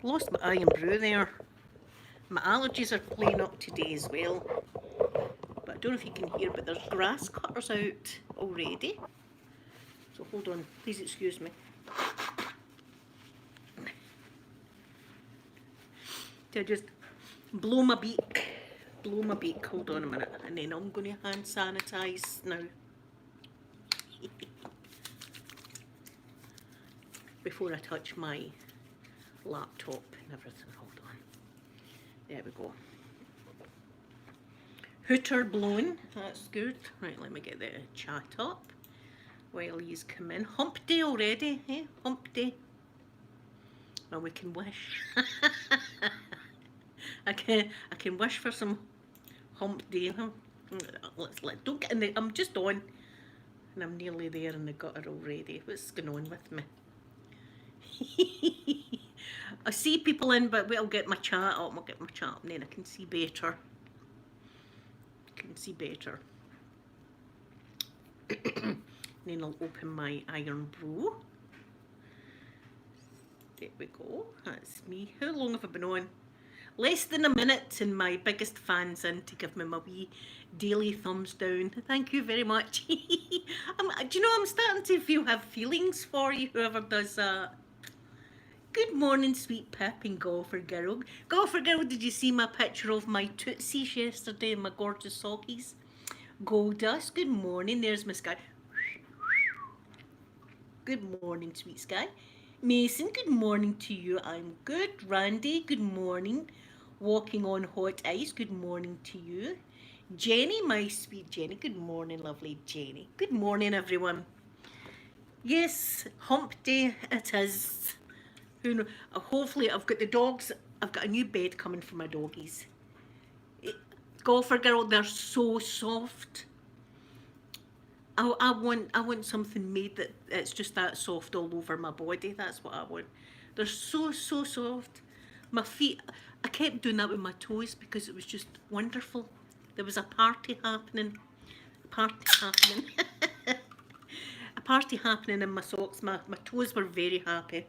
lost my iron brew there. My allergies are playing up today as well. But I don't know if you can hear, but there's grass cutters out already. So hold on, please excuse me. To just blow my beak. Blow my beak. Hold on a minute. And then I'm going to hand sanitize now. Before I touch my laptop and everything. Hold on. There we go. Hooter blowing. That's good. Right, let me get the chat up while he's come in. Hump day already, eh? Hump day. Well, we can wish. I can wish for some hump day. Don't get in the. I'm just on, and I'm nearly there in the gutter already. What's going on with me? I see people in, but I'll get my chat up. I'll get my chat up, and then I can see better. Then I'll open my iron brew. There we go. That's me. How long have I been on? Less than a minute, and my biggest fan's in to give me my wee daily thumbs down. Thank you very much. Do you know, I'm starting to have feelings for you, whoever does that. Good morning, sweet Pip and Golfer Girl. Golfer Girl, did you see my picture of my tootsies yesterday, my gorgeous sockies? Goldust, good morning. There's my Sky. Good morning, sweet Sky. Mason, good morning to you. I'm good. Randy, good morning. Walking on hot ice, good morning to you. Jenny, my sweet Jenny, good morning, lovely Jenny. Good morning, everyone. Yes, hump day it is. Who knows? Hopefully, I've got the dogs. I've got a new bed coming for my doggies. Golfer Girl, they're so soft. I want something made that it's just that soft all over my body. That's what I want. They're so soft. My feet, I kept doing that with my toes because it was just wonderful. There was a party happening. A party happening in my socks. My toes were very happy.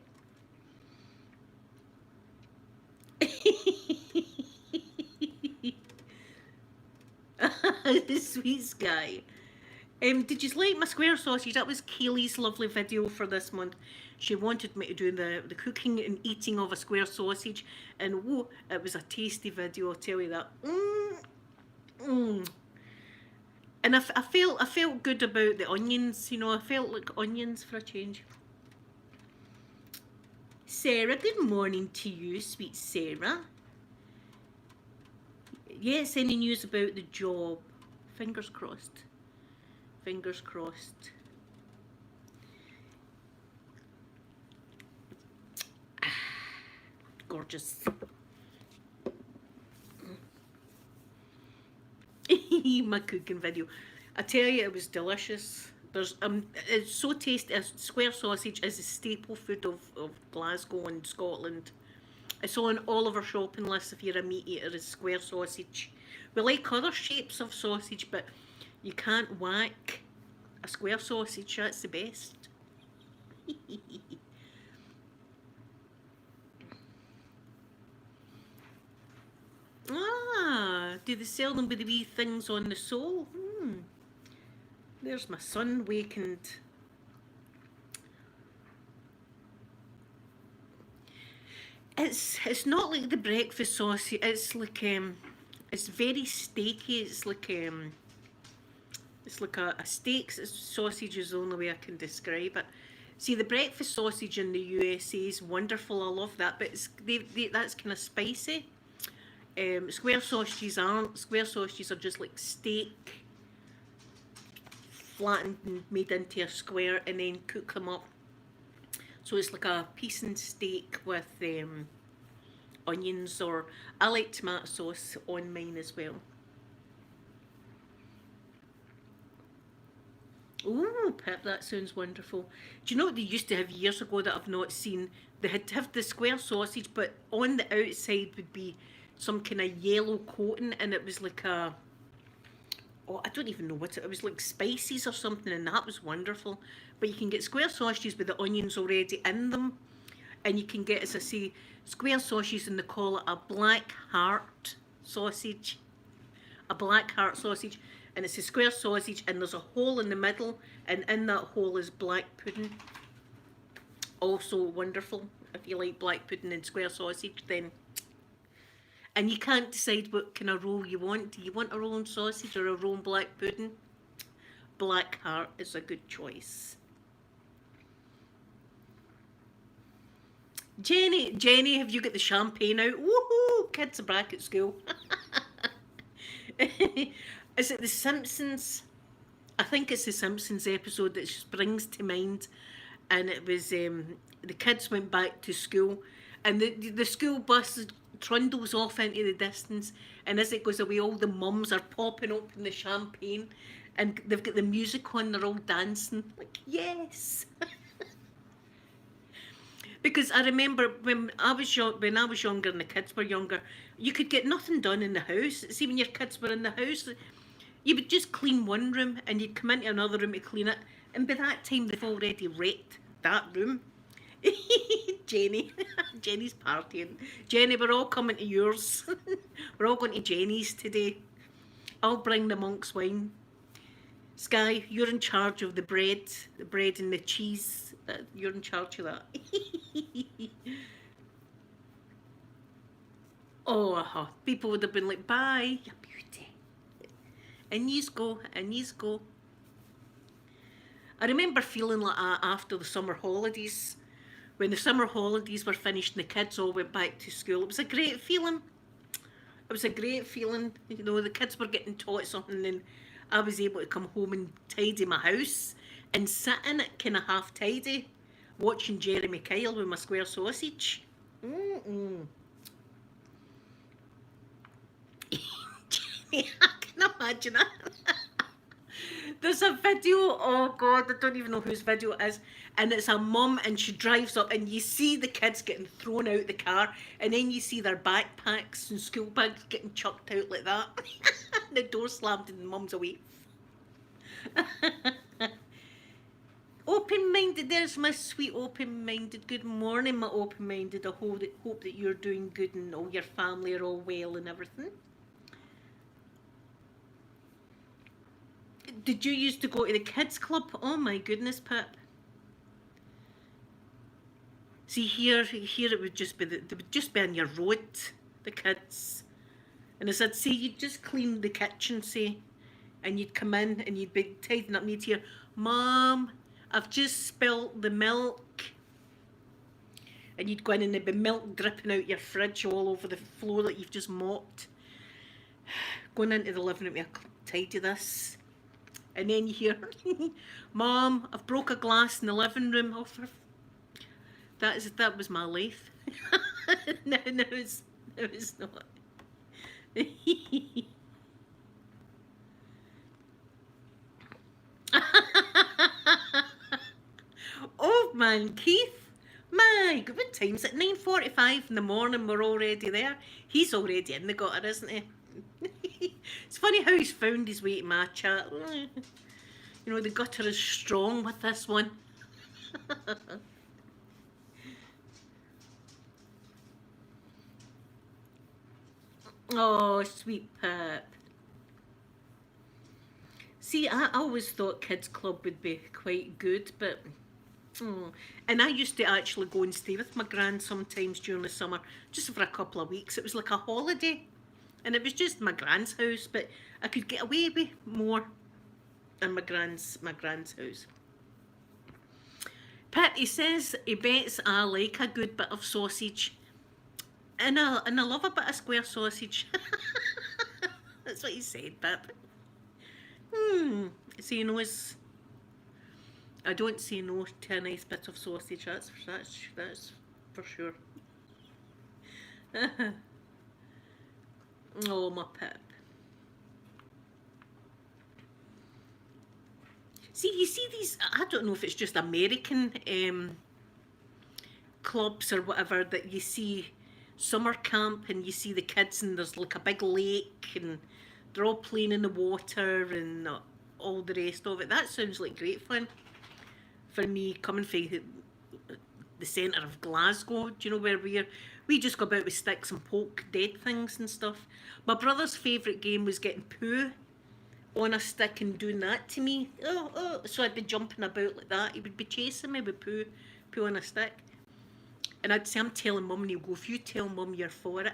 Sweet Sky. Did you like my square sausage? That was Kaylee's lovely video for this month. She wanted me to do the cooking and eating of a square sausage, and whoa, it was a tasty video, I'll tell you that. And I felt good about the onions, you know, I felt like onions for a change. Sarah, good morning to you, sweet Sarah. Yes, any news about the job? Fingers crossed. Fingers crossed. Gorgeous. My cooking video. I tell you, it was delicious. There's it's so tasty. Square sausage is a staple food of Glasgow and Scotland. It's on all of our shopping lists if you're a meat eater, is square sausage. We like other shapes of sausage, but you can't whack a square sausage. That's the best. Do they sell them with the wee things on the sole? There's my son wakened. It's not like the breakfast sausage. It's like it's very steaky. It's like a steak sausage is the only way I can describe it. See, the breakfast sausage in the USA is wonderful. I love that, but that's kind of spicy. Square sausages aren't. Square sausages are just like steak, flattened and made into a square, and then cook them up. So it's like a piece and steak with onions, or I like tomato sauce on mine as well. Oh, Pip, that sounds wonderful. Do you know what they used to have years ago that I've not seen? They had to have the square sausage, but on the outside would be some kind of yellow coating, and it was like I don't even know what it was, like spices or something, and that was wonderful. But you can get square sausages with the onions already in them, and you can get, as I say, square sausage, and they call it a black heart sausage. A black heart sausage, and it's a square sausage, and there's a hole in the middle, and in that hole is black pudding. Also wonderful. If you like black pudding and square sausage, then. And you can't decide what kind of roll you want. Do you want a roll and sausage or a roll and black pudding? Black heart is a good choice. Jenny, have you got the champagne out? Woohoo! Kids are back at school. Is it The Simpsons? I think it's The Simpsons episode that springs to mind, and it was the kids went back to school, and the school bus trundles off into the distance, and as it goes away, all the mums are popping open the champagne, and they've got the music on. They're all dancing like yes. Because I remember when I was younger and the kids were younger, you could get nothing done in the house. See, when your kids were in the house, you would just clean one room and you'd come into another room to clean it. And by that time, they've already wrecked that room. Jenny's partying. Jenny, we're all coming to yours. We're all going to Jenny's today. I'll bring the monk's wine. Sky, you're in charge of the bread and the cheese. You're in charge of that. Oh, people would have been like, bye, you beauty. And yous go. I remember feeling like that after the summer holidays. When the summer holidays were finished and the kids all went back to school. It was a great feeling. You know, the kids were getting taught something and I was able to come home and tidy my house and sit in it kind of half tidy, watching Jeremy Kyle with my square sausage. Mm-mm. Jenny, I can imagine that. There's a video, oh God, I don't even know whose video it is, and it's a mum and she drives up and you see the kids getting thrown out the car and then you see their backpacks and school bags getting chucked out like that. The door slammed and the mum's away. Open-minded, there's my sweet open-minded. Good morning, my open-minded. I hope that you're doing good and all your family are all well and everything. Did you used to go to the kids club? Oh my goodness, Pip. See here it would just be they would just be on your road, the kids. And as I'd say, you'd just clean the kitchen, say, and you'd come in and you'd be tidying up and you'd hear, Mom, I've just spilt the milk. And you'd go in and there'd be milk dripping out your fridge all over the floor that you've just mopped. Going into the living room, tidy this. And then you hear, Mom, I've broke a glass in the living room. Oh, that was my life. No, it's not. Oh man, Keith. My God, what time's it? 9:45 in the morning, we're already there. He's already in the gutter, isn't he? It's funny how he's found his way to my chat. You know, the gutter is strong with this one. Oh, sweet Pip. See, I always thought kids club would be quite good, but and I used to actually go and stay with my gran sometimes during the summer, just for a couple of weeks. It was like a holiday, and it was just my gran's house, but I could get away with more in my gran's house. Pip, he says he bets I like a good bit of sausage, and I love a bit of square sausage. That's what he said, Pip. So you know, I don't say no to a nice bit of sausage. That's for sure. Oh, my Pip. See, you see these. I don't know if it's just American clubs or whatever that you see summer camp and you see the kids and there's like a big lake and they're all playing in the water and all the rest of it. That sounds like great fun for me coming from the centre of Glasgow. Do you know where we just go about with sticks and poke dead things and stuff. My brother's favourite game was getting poo on a stick and doing that to me. So I'd be jumping about like that. He would be chasing me with poo on a stick. And I'd say, I'm telling Mum, and he'll go, if you tell Mum you're for it.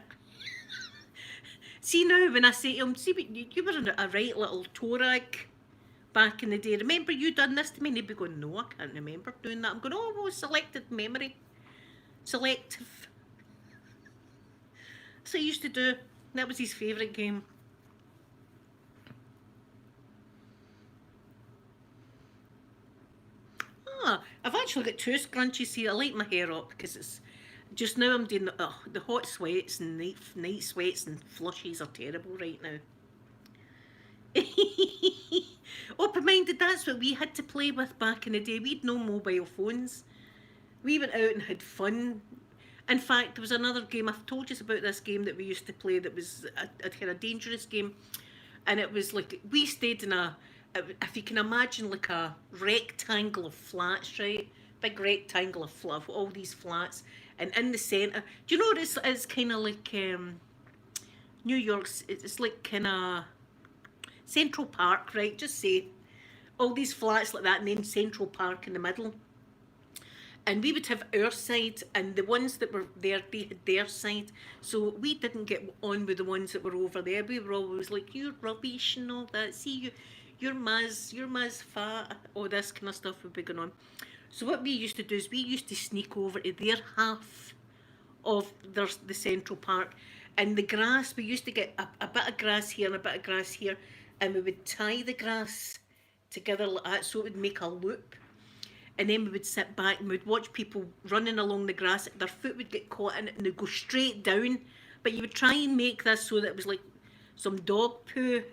See now, when I say to him, see, you were a right little torag back in the day. Remember you done this to me? And he'd be going, no, I can't remember doing that. I'm going, oh, well, selected memory. Selective. So he used to do. That was his favourite game. I've actually got 2 scrunchies here. I light my hair up because it's just now I'm doing the hot sweats and night sweats and flushies are terrible right now. Open-minded, that's what we had to play with back in the day. We'd no mobile phones. We went out and had fun. In fact, there was another game, I've told you about this game that we used to play that was a kind of dangerous game. And it was like, we stayed in if you can imagine, like a rectangle of flats, right? Big rectangle of all these flats. And in the centre, do you know what it's kind of like New York's, it's like kind of Central Park, right? Just say all these flats like that and then Central Park in the middle. And we would have our side, and the ones that were there, they had their side. So we didn't get on with the ones that were over there. We were always like, you're rubbish and all that. See, you're Maz fat. All this kind of stuff would be going on. So what we used to do is we used to sneak over to their half of the Central Park. And the grass, we used to get a bit of grass here and a bit of grass here. And we would tie the grass together like that so it would make a loop. And then we would sit back and we'd watch people running along the grass. Their foot would get caught in it and they'd go straight down. But you would try and make this so that it was like some dog poo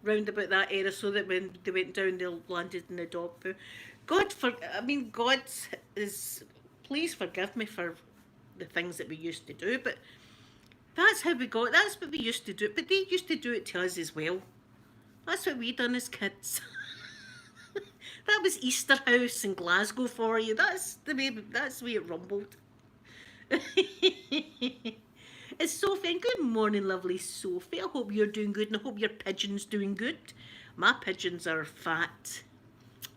round about that area, so that when they went down, they landed in the dog poo. God is, please forgive me for the things that we used to do, but that's how that's what we used to do. But they used to do it to us as well. That's what we done as kids. That was Easter House in Glasgow for you. That's the way it rumbled. It's Sophie, and good morning, lovely Sophie. I hope you're doing good, and I hope your pigeon's doing good. My pigeons are fat.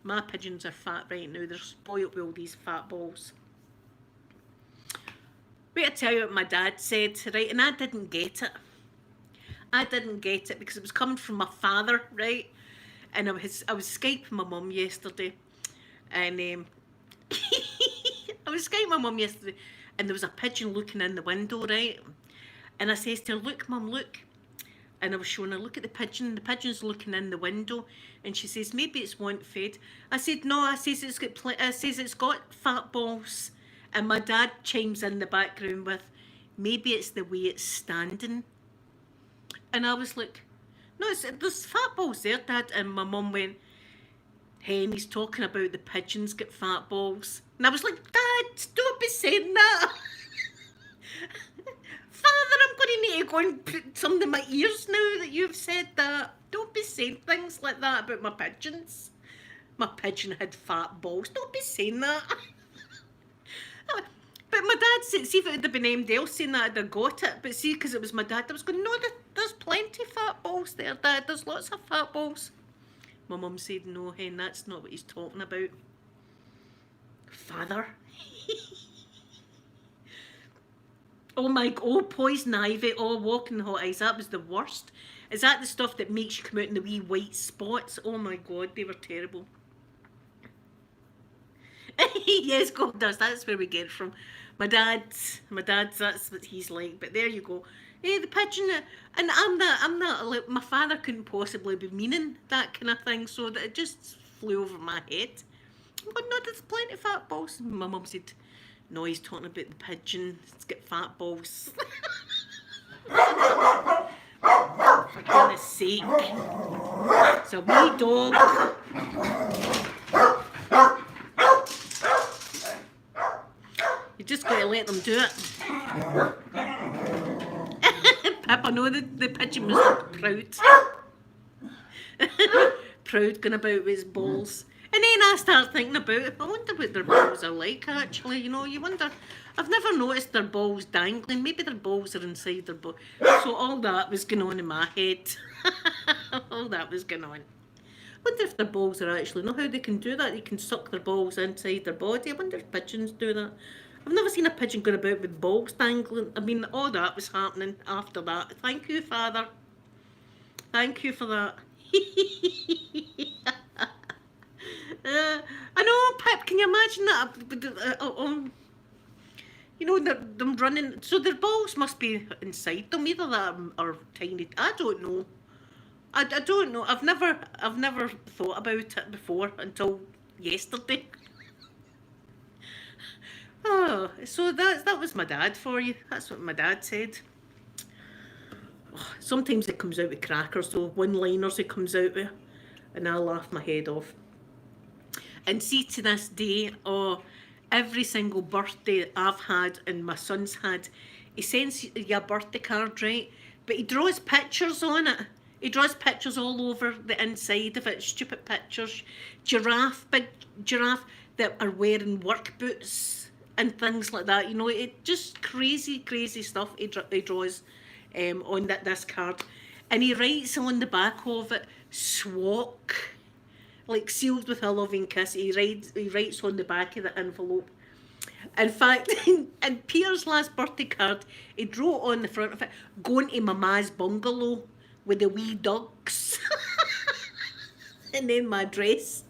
My pigeons are fat right now. They're spoiled with all these fat balls. Wait, I tell you what my dad said, right? And I didn't get it. I didn't get it because it was coming from my father, right? And I was Skyping my mum yesterday, and I was Skyping my mum yesterday, and there was a pigeon looking in the window, right? And I says to her, "Look, Mum, look." And I was showing her, "Look at the pigeon. The pigeon's looking in the window." And she says, "Maybe it's want fed." I said, "No." I says it's got fat balls. And my dad chimes in the background with, "Maybe it's the way it's standing." And I was like, "No, there's fat balls there, Dad." And my mum went, "Hen, he's talking about the pigeons get fat balls." And I was like, "Dad, don't be saying that." Father, I'm going to need to go and put some in my ears now that you've said that. Don't be saying things like that about my pigeons. My pigeon had fat balls. Don't be saying that. But my dad said, see if it would have been anybody else saying that, I'd have got it. But see, because it was my dad, I was going, "No, there's plenty of fat balls there, Dad. There's lots of fat balls." My mum said, "No, Hen, that's not what he's talking about." Father. Poison ivy. Oh, walking hot ice. That was the worst. Is that the stuff that makes you come out in the wee white spots? Oh my God, they were terrible. Yes, God does. That's where we get it from. My dad's, that's what he's like. But there you go. The pigeon, and I'm not, my father couldn't possibly be meaning that kind of thing, so that it just flew over my head. I'm going, "No, there's plenty of fat balls." And my mum said, "No, he's talking about the pigeon. It's got fat balls." For goodness sake. It's a wee dog. You just got to let them do it. Pip, I know the pigeon was proud. Proud going about with his balls. And then I start thinking about it. I wonder what their balls are like, actually. You know, you wonder. I've never noticed their balls dangling. Maybe their balls are inside their body. So all that was going on in my head. All that was going on. I wonder if their balls are actually, know how they can do that? They can suck their balls inside their body. I wonder if pigeons do that. I've never seen a pigeon going about with balls dangling. I mean, all that was happening after that. Thank you, Father. Thank you for that. I know, Pip, can you imagine that? You know, them running. So their balls must be inside them, either that or tiny. I don't know. I don't know. I've never thought about it before until yesterday. Oh, so that was my dad for you. That's what my dad said. Oh, sometimes it comes out with crackers, so one-liners it comes out with, and I laugh my head off. And see, to this day, oh, every single birthday I've had and my son's had, he sends you a birthday card, right? But he draws pictures on it. He draws pictures all over the inside of it, stupid pictures. Big giraffe that are wearing work boots and things like that. You know, it just crazy, crazy stuff he draws on this card. And he writes on the back of it, swalk, like sealed with a loving kiss. He writes on the back of the envelope. In fact, in Peter's last birthday card, he drew on the front of it, going to Mama's bungalow with the wee ducks. And then my address.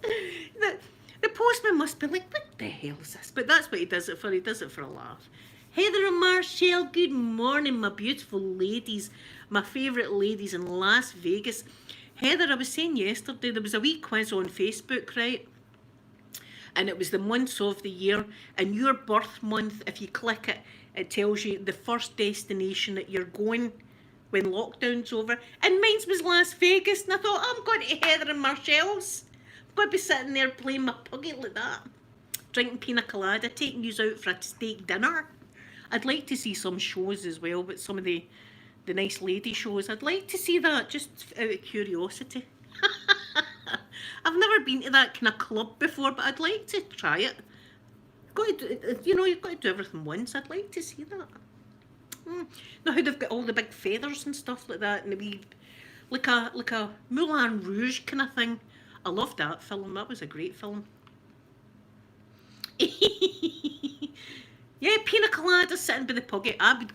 The postman must be like, what the hell is this? But that's what he does it for. He does it for a laugh. Heather and Marshall, good morning, my beautiful ladies. My favourite ladies in Las Vegas. Heather, I was saying yesterday, there was a wee quiz on Facebook, right? And it was the months of the year. And your birth month, if you click it, it tells you the first destination that you're going when lockdown's over. And mine was Las Vegas. And I thought, I'm going to Heather and Marshall's. I'm going to be sitting there playing my puggy like that. Drinking pina colada, taking you out for a steak dinner. I'd like to see some shows as well, but some of the nice lady shows. I'd like to see that, just out of curiosity. I've never been to that kind of club before, but I'd like to try it. Got to, you know, you've got to do everything once. I'd like to see that. Now how they've got all the big feathers and stuff like that, and the wee, like a Moulin Rouge kind of thing. I loved that film. That was a great film. Yeah, pina colada sitting by the puggy. I'd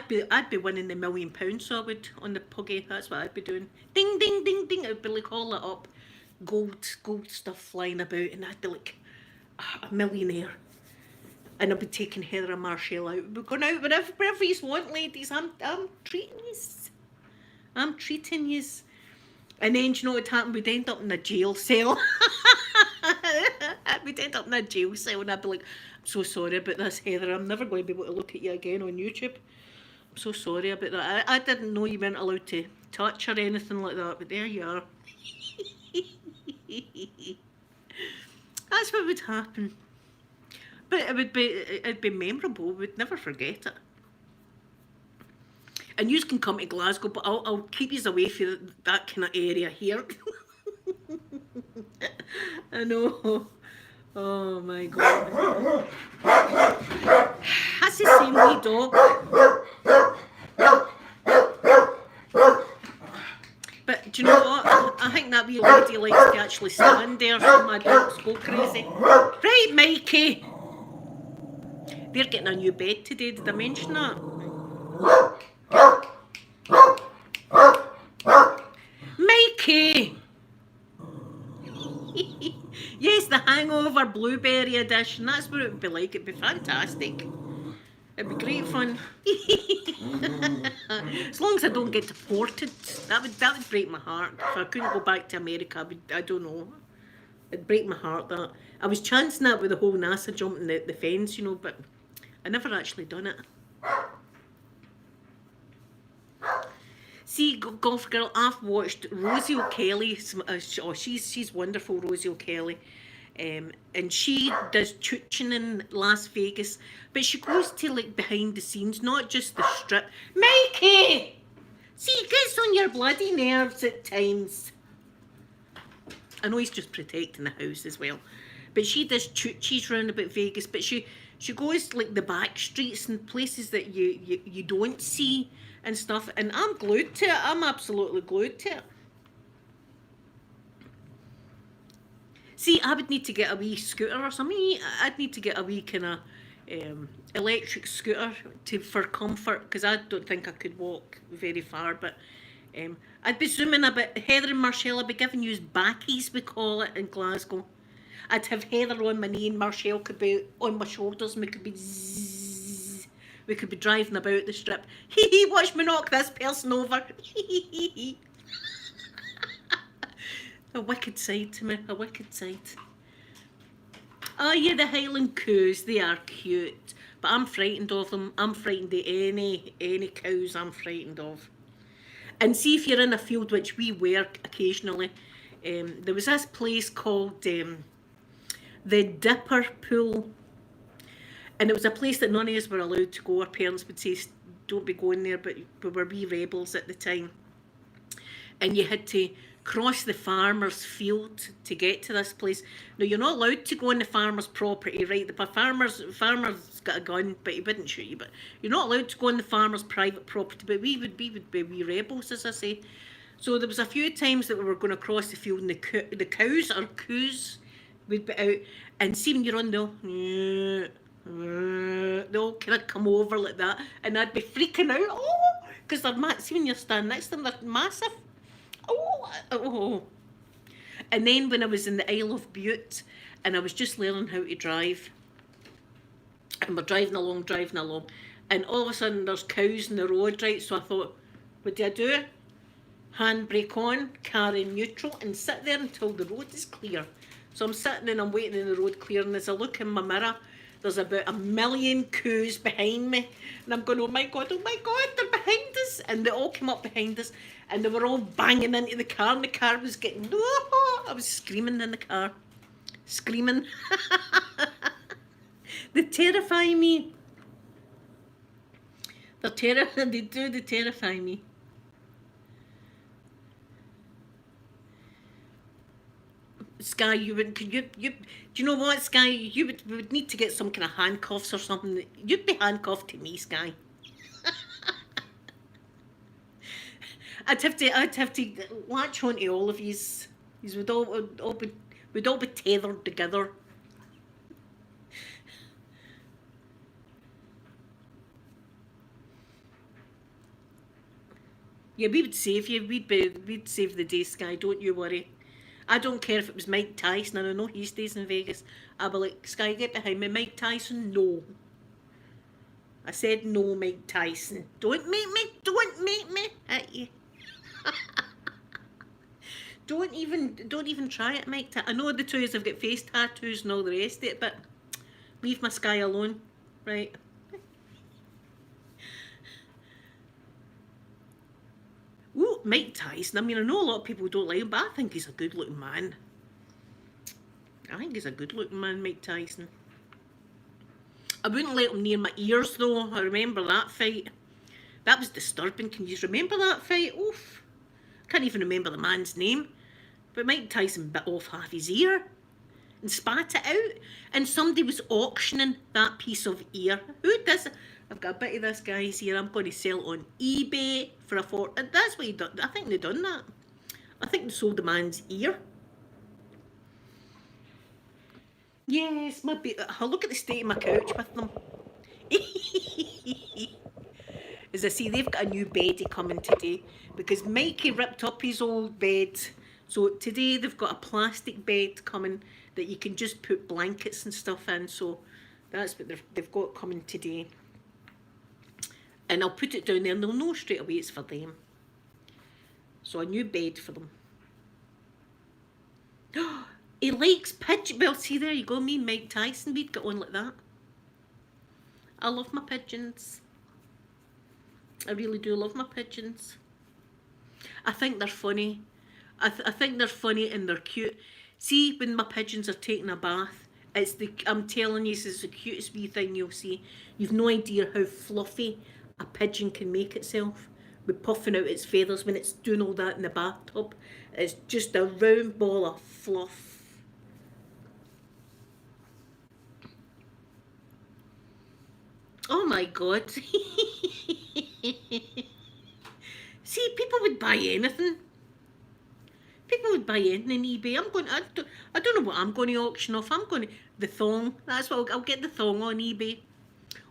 be winning the £1 million, so I would, on the puggy. That's what I'd be doing. Ding ding ding ding. I'd be like all lit up, gold stuff flying about, and I'd be like a millionaire. And I'd be taking Heather and Marshall out. We're going out wherever you want, ladies. I'm treating yous. I'm treating yous. And then, do you know what happened? We'd end up in a jail cell. We'd end up in a jail cell, and I'd be like, I'm so sorry about this, Heather. I'm never going to be able to look at you again on YouTube. I'm so sorry about that. I didn't know you weren't allowed to touch or anything like that, but there you are. That's what would happen. But it'd be memorable. We'd never forget it. And you can come to Glasgow, but I'll keep you away from that kind of area here. I know. Oh my God. That's the same wee dog. But do you know what? I think that wee lady likes to actually stand there so my dogs go crazy. Right, Mikey. They're getting a new bed today. Did I mention that? Mikey! Yes, the Hangover Blueberry Edition. That's what it would be like. It'd be fantastic. It'd be great fun. As long as I don't get deported. That would break my heart. If I couldn't go back to America, I don't know. It'd break my heart, that. I was chancing that with the whole NASA jumping the fence, you know, but I never actually done it. See, Golf Girl, I've watched Rosie O'Kelly. She's wonderful, Rosie O'Kelly. And she does chooching in Las Vegas. But she goes to, like, behind the scenes, not just the strip. Mikey! See, it gets on your bloody nerves at times. I know he's just protecting the house as well. But she does choochies round about Vegas, but she goes like the back streets and places that you don't see and stuff. And I'm glued to it. I'm absolutely glued to it. See, I would need to get a wee scooter or something. I'd need to get a wee kind of electric scooter for comfort, because I don't think I could walk very far. But I'd be zooming a bit. Heather and Marshall, I'd be giving you backies, we call it in Glasgow. I'd have Heather on my knee and Marshall could be on my shoulders, and we could be zzz. We could be driving about the strip. Hee hee, watch me knock this person over. Hee hee hee. A wicked side to me, a wicked side. Oh yeah, the Highland coos, they are cute. But I'm frightened of them. I'm frightened of any cows I'm frightened of. And see, if you're in a field, which we were occasionally, there was this place called the Dipper Pool. And it was a place that none of us were allowed to go. Our parents would say, don't be going there, but we were wee rebels at the time. And you had to cross the farmer's field to get to this place. Now, you're not allowed to go on the farmer's property, right? The farmer's got a gun, but he wouldn't shoot you. But you're not allowed to go on the farmer's private property. But we would be wee rebels, as I say. So there was a few times that we were going to cross the field, and the cows or coos would be out. And see, when you're on they'll kind of come over like that, and I'd be freaking out. Oh, because they're see, when you're standing next to them, they're massive. Oh. And then when I was in the Isle of Bute, and I was just learning how to drive, and we're driving along, and all of a sudden there's cows in the road, right? So I thought, what do I do? Handbrake on, car in neutral, and sit there until the road is clear. So I'm sitting and I'm waiting in the road clear, and as I look in my mirror, there's about 1 million coos behind me. And I'm going, oh my God, they're behind us. And they all came up behind us, and they were all banging into the car, and the car was getting, I was screaming in the car. Screaming. They terrify me. They terrify me. Sky, do you know what, Sky? You would need to get some kind of handcuffs or something. You'd be handcuffed to me, Sky. I'd have to latch onto all of yous. Yous would all be tethered together. Yeah, we would save you. We'd save the day, Sky. Don't you worry. I don't care if it was Mike Tyson, and I know he stays in Vegas. I'd be like, Sky, get behind me. Mike Tyson, no. I said no, Mike Tyson. Don't make me at you. Don't even try it, Mike Tyson. I know the two of us have got face tattoos and all the rest of it, but leave my Sky alone, right? Ooh, Mike Tyson. I mean, I know a lot of people don't like him, but I think he's a good-looking man. Mike Tyson. I wouldn't let him near my ears, though. I remember that fight. That was disturbing. Can you remember that fight? Oof. I can't even remember the man's name. But Mike Tyson bit off half his ear and spat it out. And somebody was auctioning that piece of ear. Who does it? I've got a bit of this guy's ear. I'm going to sell it on eBay for a fortune. That's what he done. I think they done that. I think they sold the man's ear. Yes, look at the state of my couch with them. As I see, they've got a new beddie coming today because Mikey ripped up his old bed. So today they've got a plastic bed coming that you can just put blankets and stuff in. So that's what they've got coming today. And I'll put it down there and they'll know straight away it's for them. So a new bed for them. He likes pigeons. Well, see, there you go. Me and Mike Tyson, we'd get on like that. I love my pigeons. I really do love my pigeons. I think they're funny. I think they're funny and they're cute. See, when my pigeons are taking a bath, I'm telling you, it's the cutest wee thing you'll see. You've no idea how fluffy a pigeon can make itself. with puffing out its feathers when it's doing all that in the bathtub. It's just a round ball of fluff. Oh my god. See, people would buy anything. People would buy anything on eBay. I don't know what I'm going to auction off. I'm going to, the thong. That's what I'll get the thong on eBay.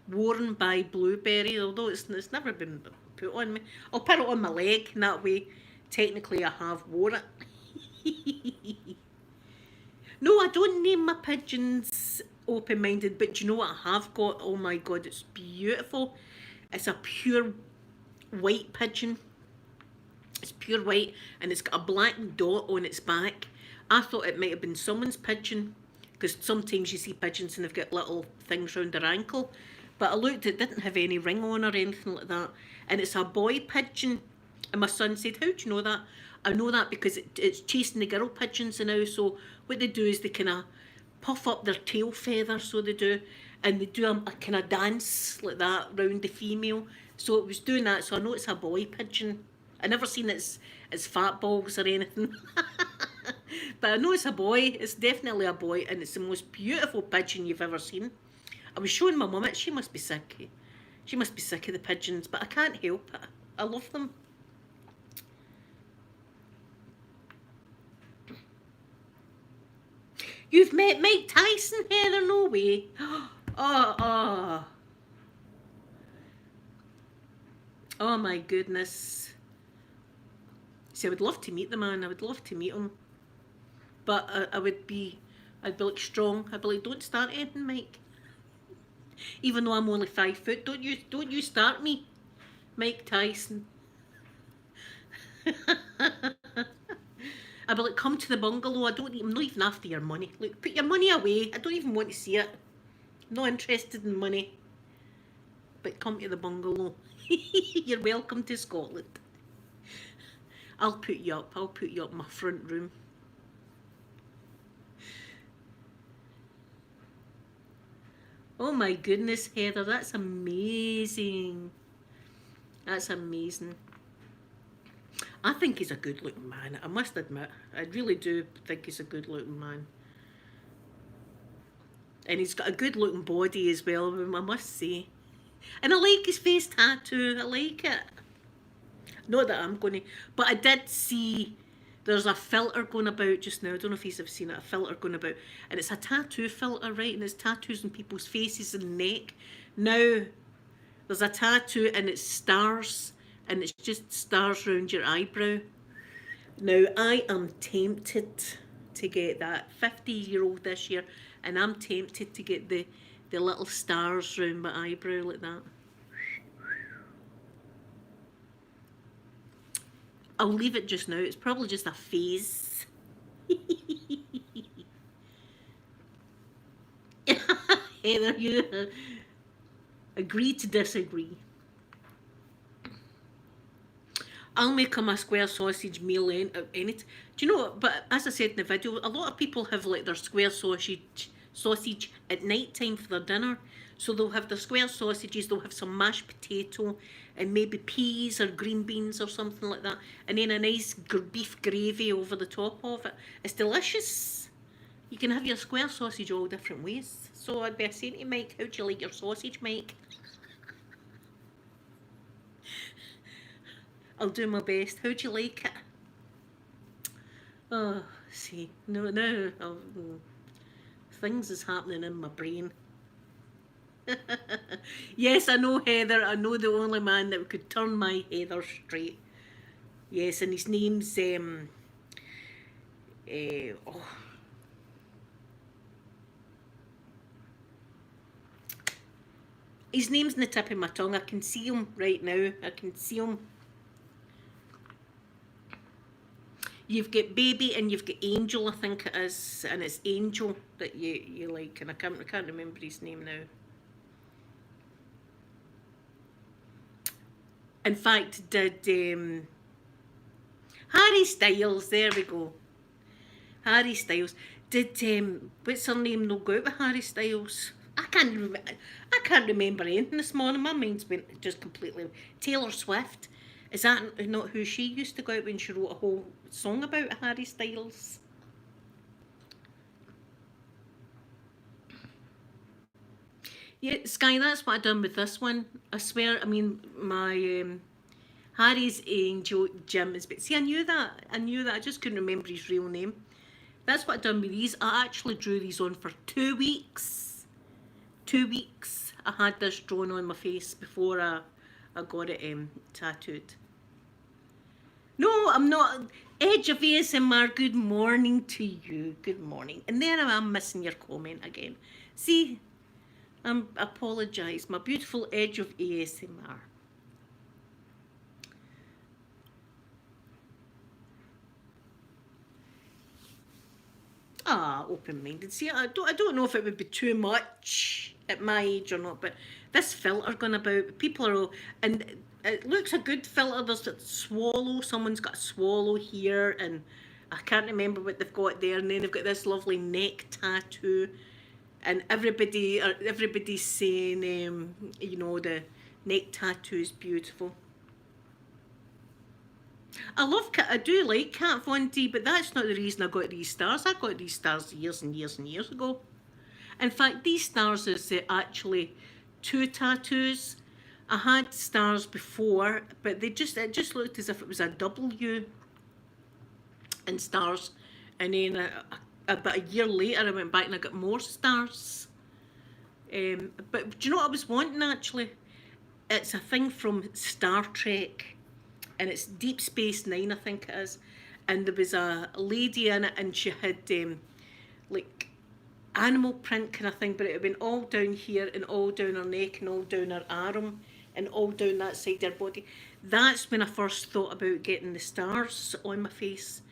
Worn by Blueberry, although it's never been put on me. I'll put it on my leg, and that way, technically, I have wore it. No, I don't name my pigeons open-minded, but do you know what I have got? Oh my god, it's beautiful. It's a pure white pigeon. It's pure white, and it's got a black dot on its back. I thought it might have been someone's pigeon, because sometimes you see pigeons and they've got little things round their ankle. But I looked, it didn't have any ring on or anything like that. And it's a boy pigeon. And my son said, how do you know that? I know that because it's chasing the girl pigeons now. So what they do is they kind of puff up their tail feathers, so they do. And they do a kind of dance like that round the female. So it was doing that, so I know it's a boy pigeon. I never seen its fat balls or anything. But I know it's a boy. It's definitely a boy, and it's the most beautiful pigeon you've ever seen. I was showing my mum it. She must be sick. She must be sick of the pigeons, but I can't help it. I love them. You've met Mike Tyson, Heather? No way. Oh. Oh my goodness. See, I would love to meet the man. I would love to meet him. But I'd be like strong. I'd be like, don't start anything, Mike. Even though I'm only 5 foot, don't you start me, Mike Tyson. I'd be like, come to the bungalow. I'm not even after your money. Look, put your money away. I don't even want to see it. I'm not interested in money. But come to the bungalow. You're welcome to Scotland. I'll put you up. I'll put you up in my front room. Oh my goodness, Heather, that's amazing. That's amazing. I think he's a good looking man, I must admit. I really do think he's a good looking man. And he's got a good looking body as well, I must say. And I like his face tattoo, I like it. Not that I'm going to, but I did see there's a filter going about just now. I don't know if you've seen it, a filter going about. And it's a tattoo filter, right? And it's tattoos on people's faces and neck. Now, there's a tattoo and it's stars. And it's just stars around your eyebrow. Now, I am tempted to get that. 50-year-old this year. And I'm tempted to get the little stars around my eyebrow like that. I'll leave it just now. It's probably just a phase. Heather, you agree to disagree. I'll make him a square sausage meal any. Do you know what? But as I said in the video, a lot of people have like their square sausage at night time for their dinner. So they'll have their square sausages, they'll have some mashed potato and maybe peas or green beans or something like that. And then a nice beef gravy over the top of it. It's delicious. You can have your square sausage all different ways. So I'd be saying to Mike, how'd you like your sausage, Mike? I'll do my best. How'd you like it? Oh, see. No. Oh, things is happening in my brain. Yes, I know, Heather. I know the only man that could turn my Heather straight. Yes, and his name's his name's in the tip of my tongue. I can see him right now. I can see him. You've got Baby and you've got Angel, I think it is, and it's Angel that you like, and I can't remember his name now. In fact, did Harry Styles? There we go. Harry Styles. Did what's her name? No go out with Harry Styles. I can't remember anything this morning. My mind's been just completely. Taylor Swift. Is that not who she used to go out when she wrote a whole song about Harry Styles? Yeah, Sky, that's what I done with this one. I swear, I mean, my Harry's angel Jim is, but see, I knew that. I knew that. I just couldn't remember his real name. That's what I done with these. I actually drew these on for 2 weeks. 2 weeks. I had this drawn on my face before I got it tattooed. No, I'm not. Edge of ASMR, good morning to you. Good morning. And there I am missing your comment again. See, I apologise. My beautiful Edge of ASMR. Open-minded. See, I don't know if it would be too much at my age or not, but this filter going about, people are all, and it looks a good filter. There's a swallow, someone's got a swallow here, and I can't remember what they've got there, and then they've got this lovely neck tattoo, and everybody's saying, the neck tattoo is beautiful. I do like Kat Von D, but that's not the reason I got these stars. I got these stars years and years and years ago. In fact, these stars is actually two tattoos. I had stars before, but it just looked as if it was a W in stars. And then about a year later, I went back and I got more stars. But do you know what I was wanting actually? It's a thing from Star Trek, and it's Deep Space Nine, I think it is. And there was a lady in it, and she had like animal print kind of thing, but it had been all down here and all down her neck and all down her arm and all down that side of her body. That's when I first thought about getting the stars on my face,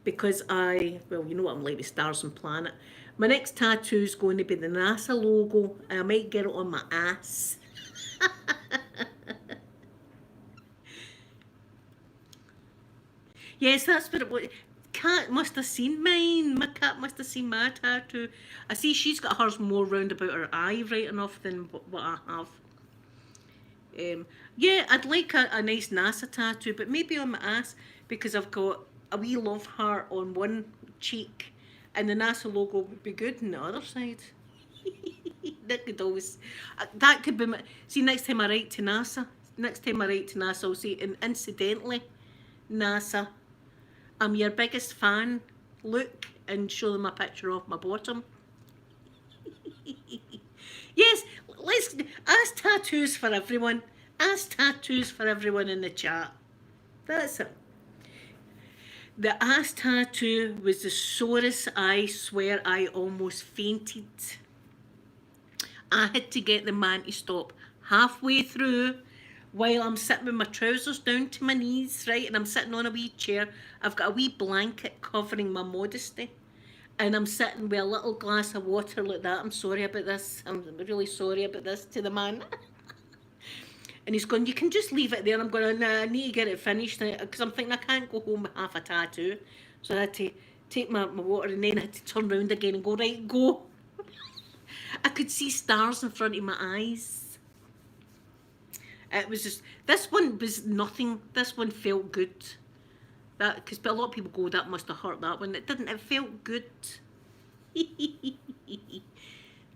because well, you know what I'm like with stars and planet. My next tattoo is going to be the NASA logo, and I might get it on my ass. Yes, that's what it was. Cat must have seen mine. My cat must have seen my tattoo. I see she's got hers more round about her eye, right enough, than what I have. Yeah, I'd like a nice NASA tattoo, but maybe on my ass, because I've got a wee love heart on one cheek, and the NASA logo would be good on the other side. That could always, that could be my, see, next time I write to NASA, I'll say, and incidentally, NASA, I'm your biggest fan. Look, and show them a picture of my bottom. Yes, let's ask tattoos for everyone. Ask tattoos for everyone in the chat. That's it. The ass tattoo was the sorest. I swear I almost fainted. I had to get the man to stop halfway through while I'm sitting with my trousers down to my knees, right? And I'm sitting on a wee chair. I've got a wee blanket covering my modesty. And I'm sitting with a little glass of water like that. I'm sorry about this. I'm really sorry about this to the man. And he's going, you can just leave it there. And I'm going, nah, I need to get it finished. Because I'm thinking I can't go home with half a tattoo. So I had to take my water, and then I had to turn around again and go, right, go. I could see stars in front of my eyes. It was just, this one was nothing. This one felt good. Because a lot of people go, that must have hurt, that one. It didn't. It felt good. There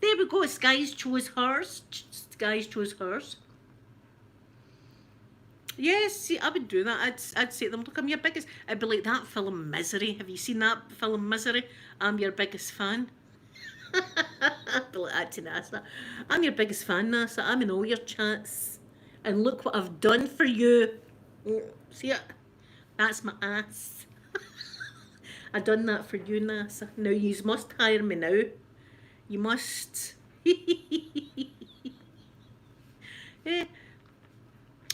we go. Skies chose hers. Skies chose hers. Yes, see, I would do that. I'd say to them, look, I'm your biggest. I'd be like that film Misery. Have you seen that film Misery? I'm your biggest fan. I'd be like that to NASA. I'm your biggest fan, NASA. I'm in all your chats. And look what I've done for you. See it? That's my ass. I done that for you, NASA. Now you must hire me now. You must. Yeah.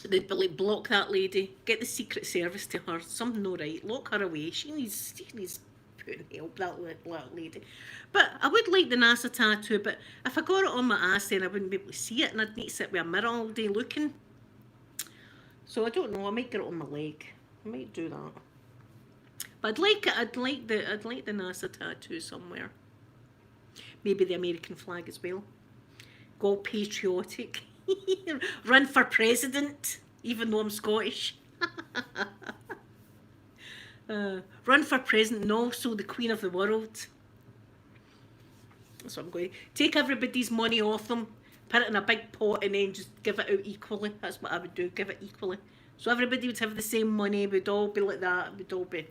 They'd be like, block that lady. Get the Secret Service to her. Something no right. Lock her away. She needs putting help, that lady. But I would like the NASA tattoo, but if I got it on my ass, then I wouldn't be able to see it, and I'd need to sit with a mirror all day looking. So I don't know. I might get it on my leg. I might do that. But I'd like it. I'd like the NASA tattoo somewhere. Maybe the American flag as well. Go all patriotic. Run for president, even though I'm Scottish. Run for president and also the queen of the world. That's what I'm going to take everybody's money off them, put it in a big pot, and then just give it out equally. That's what I would do. Give it equally. So everybody would have the same money. We'd all be like that. We'd all be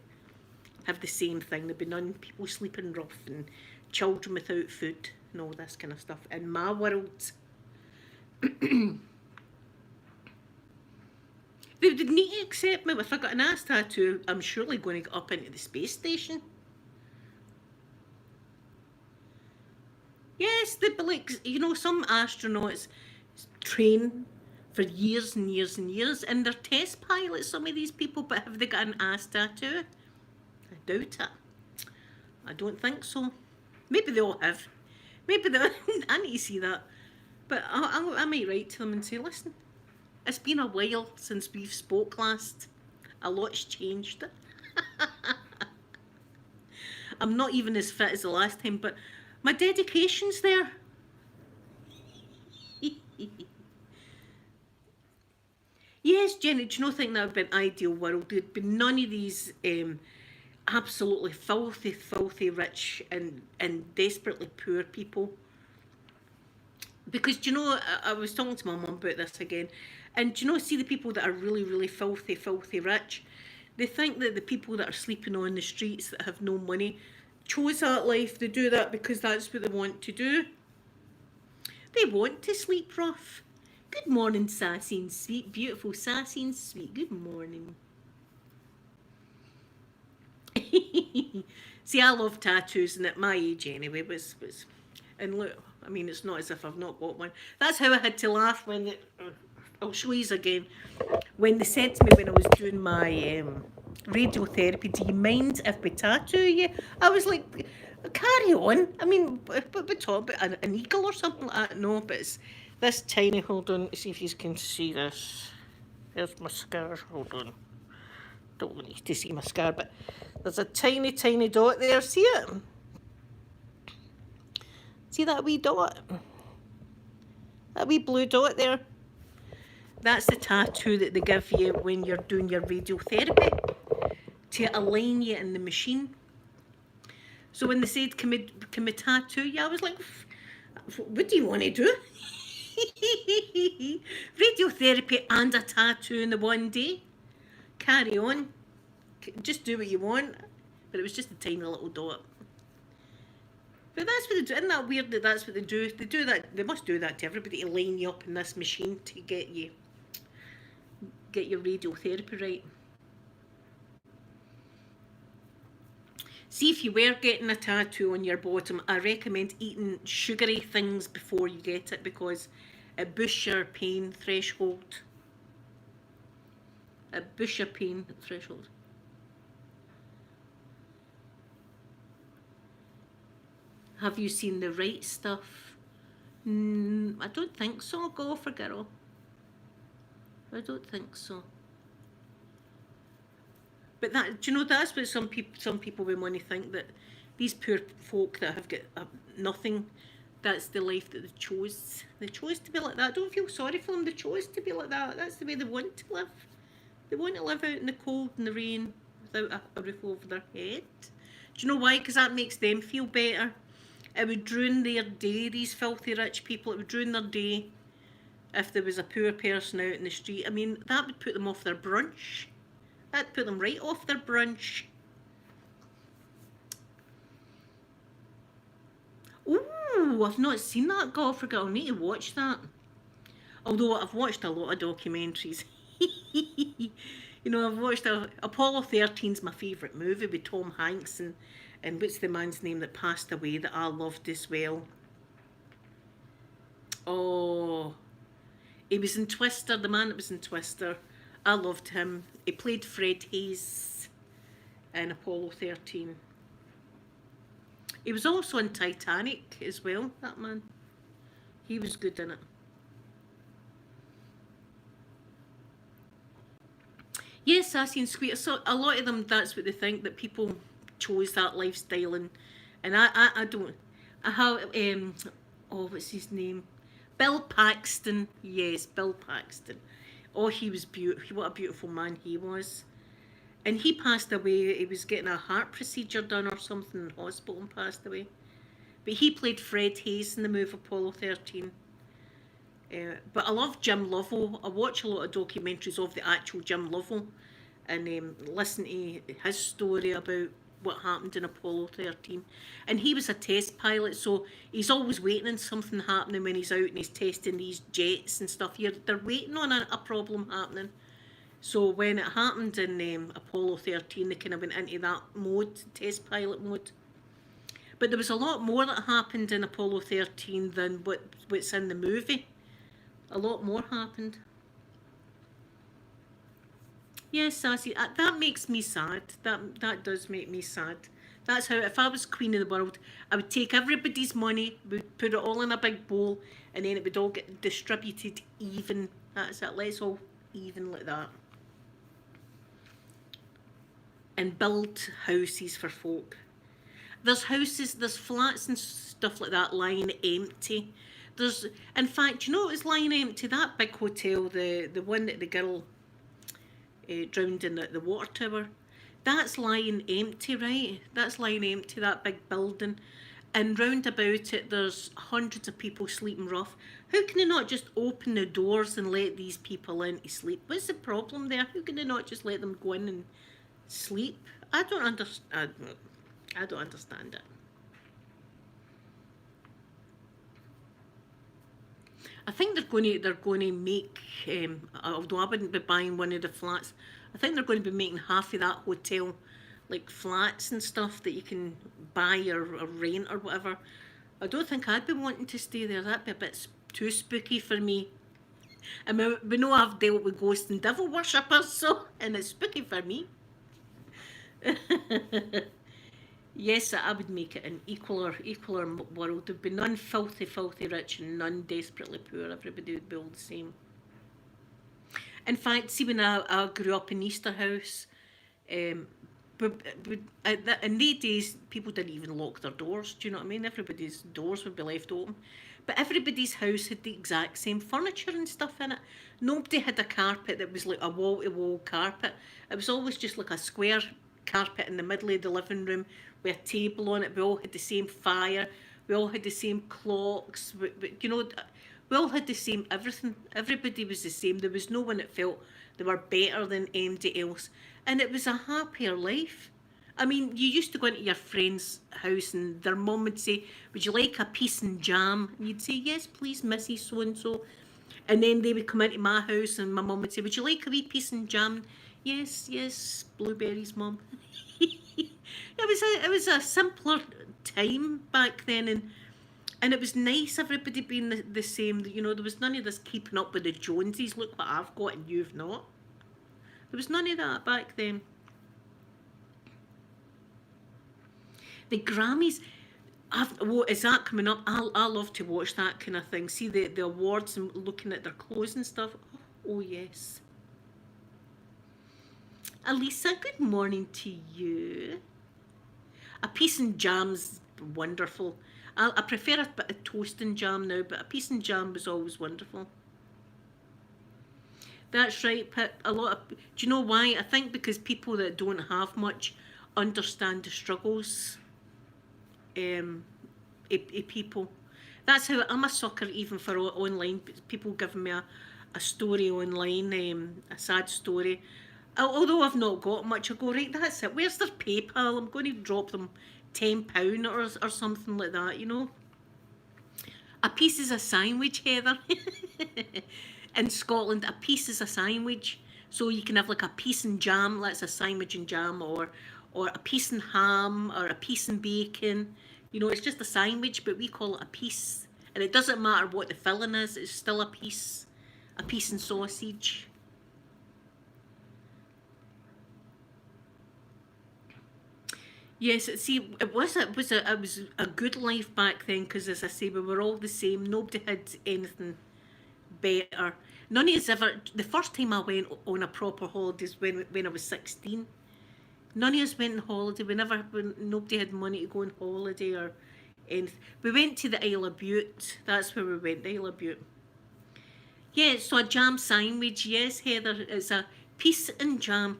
have the same thing. There'd be none people sleeping rough and children without food and all this kind of stuff. In my world, they would need to accept me. If I got an ass tattoo, I'm surely going to get up into the space station. Yes, they'd be like, some astronauts train for years and years and years, and they're test pilots, some of these people, but have they got an ass tattoo? I doubt it. I don't think so. Maybe they all have. Maybe they. I need to see that. But I might write to them and say, listen, it's been a while since we've spoke last. A lot's changed. I'm not even as fit as the last time, but my dedication's there. Yes, Jenny, do you not think that would be an ideal world? There'd be none of these absolutely filthy rich and desperately poor people. Because, I was talking to my mum about this again, and see the people that are really filthy rich, they think that the people that are sleeping on the streets that have no money chose that life. They do that because that's what they want to do. They want to sleep rough. Good morning, sassy and sweet. Beautiful, sassy and sweet. Good morning. See, I love tattoos, and at my age anyway, was and look, I mean, it's not as if I've not got one. That's how I had to laugh when I'll show you again. When they said to me when I was doing my radiotherapy, do you mind if we tattoo you? I was like, carry on. I mean, but we talk about an eagle or something like that. No, but it's this tiny, hold on, see if you can see this. There's my scar, hold on. Don't want you to see my scar, but there's a tiny dot there. See it? See that wee dot? That wee blue dot there? That's the tattoo that they give you when you're doing your radiotherapy to align you in the machine. So when they said, can we tattoo you? I was like, what do you want to do? Radiotherapy and a tattoo in the one day. Carry on. Just do what you want. But it was just a tiny little dot. But that's what they do. Isn't that weird that that's what they do? They do that. They must do that to everybody to line you up in this machine to get your radiotherapy right. See, if you were getting a tattoo on your bottom, I recommend eating sugary things before you get it because it boosts your pain threshold. It boosts your pain threshold. Have you seen The Right Stuff? I don't think so. Go for girl. I don't think so. But that's what some people would want to think, that these poor folk that have got nothing, that's the life that they chose. They chose to be like that. I don't feel sorry for them. They chose to be like that. That's the way they want to live. They want to live out in the cold and the rain without a roof over their head. Do you know why? Because that makes them feel better. It would ruin their day, these filthy rich people. It would ruin their day if there was a poor person out in the street. I mean, that would put them off their brunch. That'd put them right off their brunch. Ooh, I've not seen that Golfer Girl. I need to watch that. Although I've watched a lot of documentaries. I've watched Apollo 13's my favourite movie with Tom Hanks and what's the man's name that passed away that I loved as well? Oh, he was in Twister, the man that was in Twister. I loved him. He played Fred Hayes in Apollo 13. He was also in Titanic as well, that man. He was good in it. Yes, sassy and sweet. So a lot of them, that's what they think, that people chose that lifestyle, and I don't. I have what's his name? Bill Paxton. Yes, Bill Paxton. Oh, he was beautiful. What a beautiful man he was. And he passed away. He was getting a heart procedure done or something in hospital and passed away. But he played Fred Hayes in the movie Apollo 13. But I love Jim Lovell. I watch a lot of documentaries of the actual Jim Lovell and listen to his story about what happened in Apollo 13. And he was a test pilot, so he's always waiting on something happening when he's out and he's testing these jets and stuff. They're waiting on a problem happening. So when it happened in Apollo 13, they kind of went into that mode, test pilot mode. But there was a lot more that happened in Apollo 13 than what's in the movie. A lot more happened. Yes, Sassy, that makes me sad. That does make me sad. That's how, if I was queen of the world, I would take everybody's money, would put it all in a big bowl, and then it would all get distributed even. That's it. Let's all even like that. And build houses for folk. There's houses, there's flats and stuff like that lying empty. There's, in fact, you know what was lying empty? That big hotel, the one that the girl drowned in the water tower. That's lying empty, right? That's lying empty, that big building. And round about it, there's hundreds of people sleeping rough. How can they not just open the doors and let these people in to sleep? What's the problem there? How can they not just let them go in and sleep? I don't understand. I don't understand it. I think they're going to make. Although I wouldn't be buying one of the flats, I think they're going to be making half of that hotel like flats and stuff that you can buy or rent or whatever. I don't think I'd be wanting to stay there. That'd be a bit too spooky for me. I mean, we know I've dealt with ghost and devil worshippers, so and it's spooky for me. Yes, I would make it an equaler world. There'd be none filthy rich and none desperately poor. Everybody would be all the same. In fact, see, when I grew up in Easterhouse, in these days, people didn't even lock their doors. Do you know what I mean? Everybody's doors would be left open. But everybody's house had the exact same furniture and stuff in it. Nobody had a carpet that was like a wall-to-wall carpet. It was always just like a square carpet in the middle of the living room with a table on it. We all had the same fire. We all had the same clocks. You know, we all had the same everything. Everybody was the same. There was no one that felt they were better than anybody else. And it was a happier life. I mean, you used to go into your friend's house and their mum would say, would you like a piece and jam? And you'd say, yes, please, Mrs. So-and-so. And then they would come into my house and my mum would say, would you like a wee piece and jam? Yes, blueberries, mum. It was a simpler time back then, and it was nice, everybody being the same. You know, there was none of this keeping up with the Joneses. Look what I've got and you've not. There was none of that back then. The Grammys, is that coming up? I love to watch that kind of thing. See the awards and looking at their clothes and stuff. Oh yes. Elisa, good morning to you. A piece and jam's wonderful. I prefer a bit of toast and jam now, but a piece and jam was always wonderful. That's right, Pip. Do you know why? I think because people that don't have much understand the struggles people. That's how I'm a sucker even for online. People giving me a story online, a sad story. Although I've not got much, I go, right, that's it. Where's their PayPal? I'm going to drop them £10 or something like that, you know. A piece is a sandwich, Heather. In Scotland, a piece is a sandwich. So you can have like a piece and jam, that's a sandwich and jam, or a piece and ham, or a piece and bacon. You know, it's just a sandwich, but we call it a piece. And it doesn't matter what the filling is, it's still a piece and sausage. Yes, see, it was a good life back then because, as I say, we were all the same. Nobody had anything better. None of us ever. The first time I went on a proper holiday was when I was 16. None of us went on holiday. Nobody had money to go on holiday or anything. We went to the Isle of Bute. That's where we went, the Isle of Bute. Yeah, so a jam sandwich. Yes, Heather, it's a peace and jam.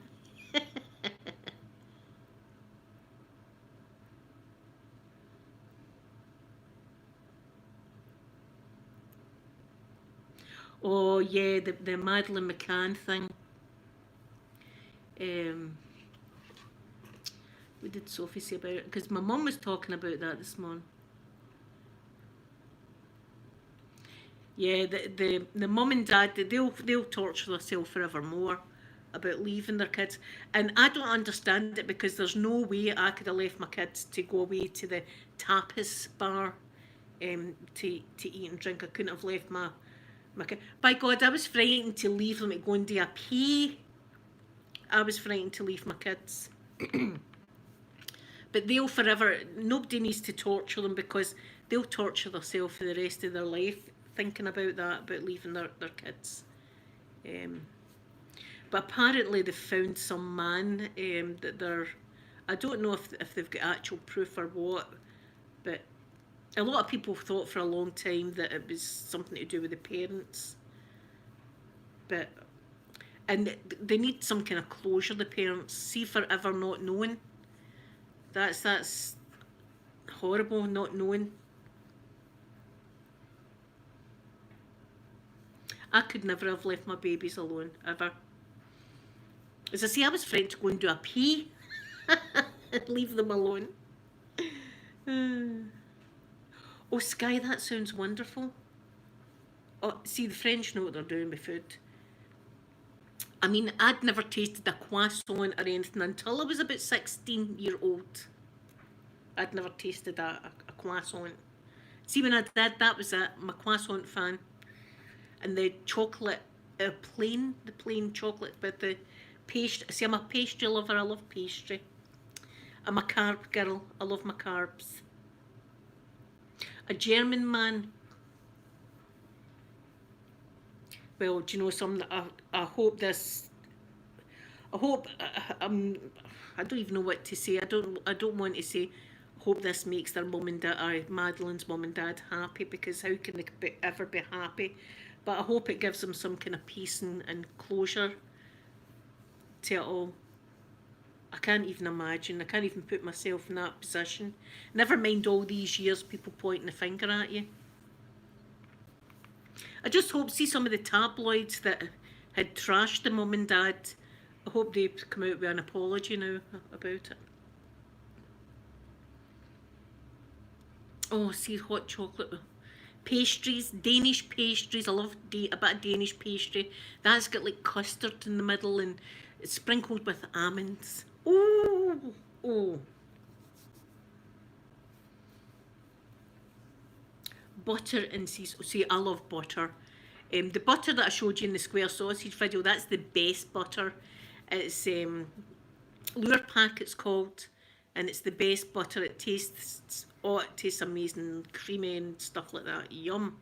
Oh yeah, the Madeleine McCann thing. Um, what did Sophie say about it? Because my mum was talking about that this morning. Yeah, the mum and dad they'll torture themselves forevermore about leaving their kids, and I don't understand it because there's no way I could have left my kids to go away to the tapas bar, to eat and drink. I couldn't have left my kid. By God, I was frightened to leave them to go and do a pee. I was frightened to leave my kids. But they'll forever, nobody needs to torture them because they'll torture themselves for the rest of their life thinking about that, about leaving their kids. Um, but apparently they've found some man that they're, I don't know if they've got actual proof or what, but a lot of people thought for a long time that it was something to do with the parents. But, and they need some kind of closure, the parents. See, forever not knowing. That's horrible, not knowing. I could never have left my babies alone, ever. As I say, I was frightened to go and do a pee and leave them alone. Oh, Sky, that sounds wonderful. Oh, see, the French know what they're doing with food. I mean, I'd never tasted a croissant or anything until I was about 16 years old. I'd never tasted a croissant. See, when I did, that was it. I'm a croissant fan. And the chocolate, the plain chocolate with the pastry. See, I'm a pastry lover. I love pastry. I'm a carb girl. I love my carbs. A German man. Well, do you know something? I hope this. I hope. I don't even know what to say. I don't want to say. Hope this makes their mum and dad, Madeline's mum and dad, happy because how can they ever be happy? But I hope it gives them some kind of peace and closure to it all. I can't even imagine. I can't even put myself in that position. Never mind all these years people pointing the finger at you. I just hope, see some of the tabloids that had trashed the mum and dad. I hope they come out with an apology now about it. Oh, see, hot chocolate. Pastries, Danish pastries. I love a bit of Danish pastry. That's got like custard in the middle and it's sprinkled with almonds. Oh, oh. Butter and see, I love butter. The butter that I showed you in the square sausage video, that's the best butter. It's Lure Pack, it's called, and it's the best butter. It tastes, oh, it tastes amazing, creamy and stuff like that. Yum.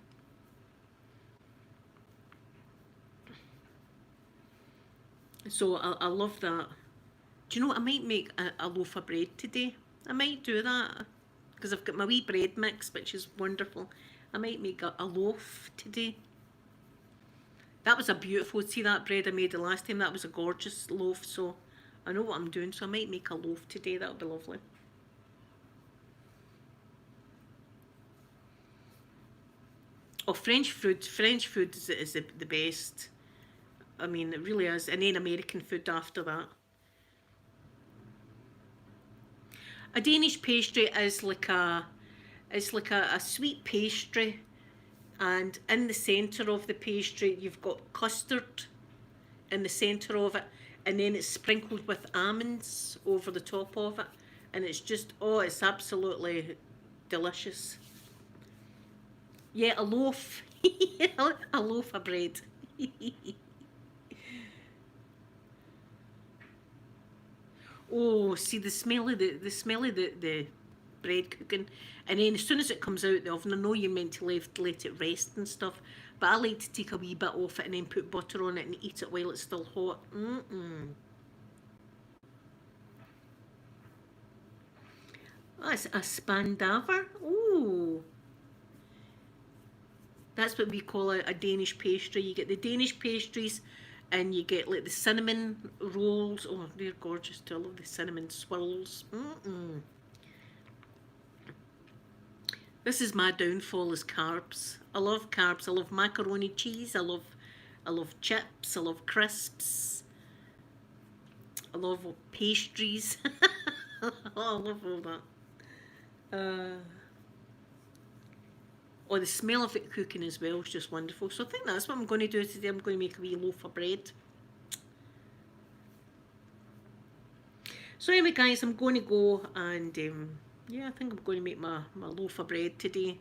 So I love that. Do you know what? I might make a loaf of bread today. I might do that because I've got my wee bread mix, which is wonderful. I might make a loaf today. That was a beautiful, see that bread I made the last time? That was a gorgeous loaf, so I know what I'm doing, so I might make a loaf today. That would be lovely. Oh, French food is the best. I mean, it really is. And then American food after that. A Danish pastry is like a sweet pastry, and in the centre of the pastry you've got custard in the centre of it, and then it's sprinkled with almonds over the top of it, and it's just, oh, it's absolutely delicious. Yeah, a loaf, a loaf of bread. Oh, see the smell of the bread cooking, and then as soon as it comes out the oven, I know you're meant to let it rest and stuff, but I like to take a wee bit off it and then put butter on it and eat it while it's still hot. That's a spandaver. Ooh, That's what we call a Danish pastry. You get the Danish pastries and you get like the cinnamon rolls. Oh, they're gorgeous too. I love the cinnamon swirls. Mm-mm. This is my downfall is carbs. I love carbs. I love macaroni cheese. I love chips. I love crisps. I love pastries. I love all that. Uh, oh, the smell of it cooking as well is just wonderful. So I think that's what I'm going to do today. I'm going to make a wee loaf of bread. So anyway, guys, I'm going to go and yeah, I think I'm going to make my loaf of bread today.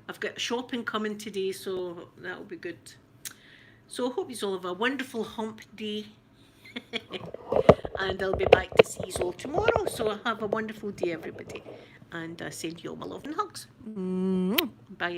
I've got shopping coming today, so that'll be good. So I hope you all have a wonderful hump day. And I'll be back to see you all tomorrow. So have a wonderful day, everybody. And I send you all my love and hugs. Bye,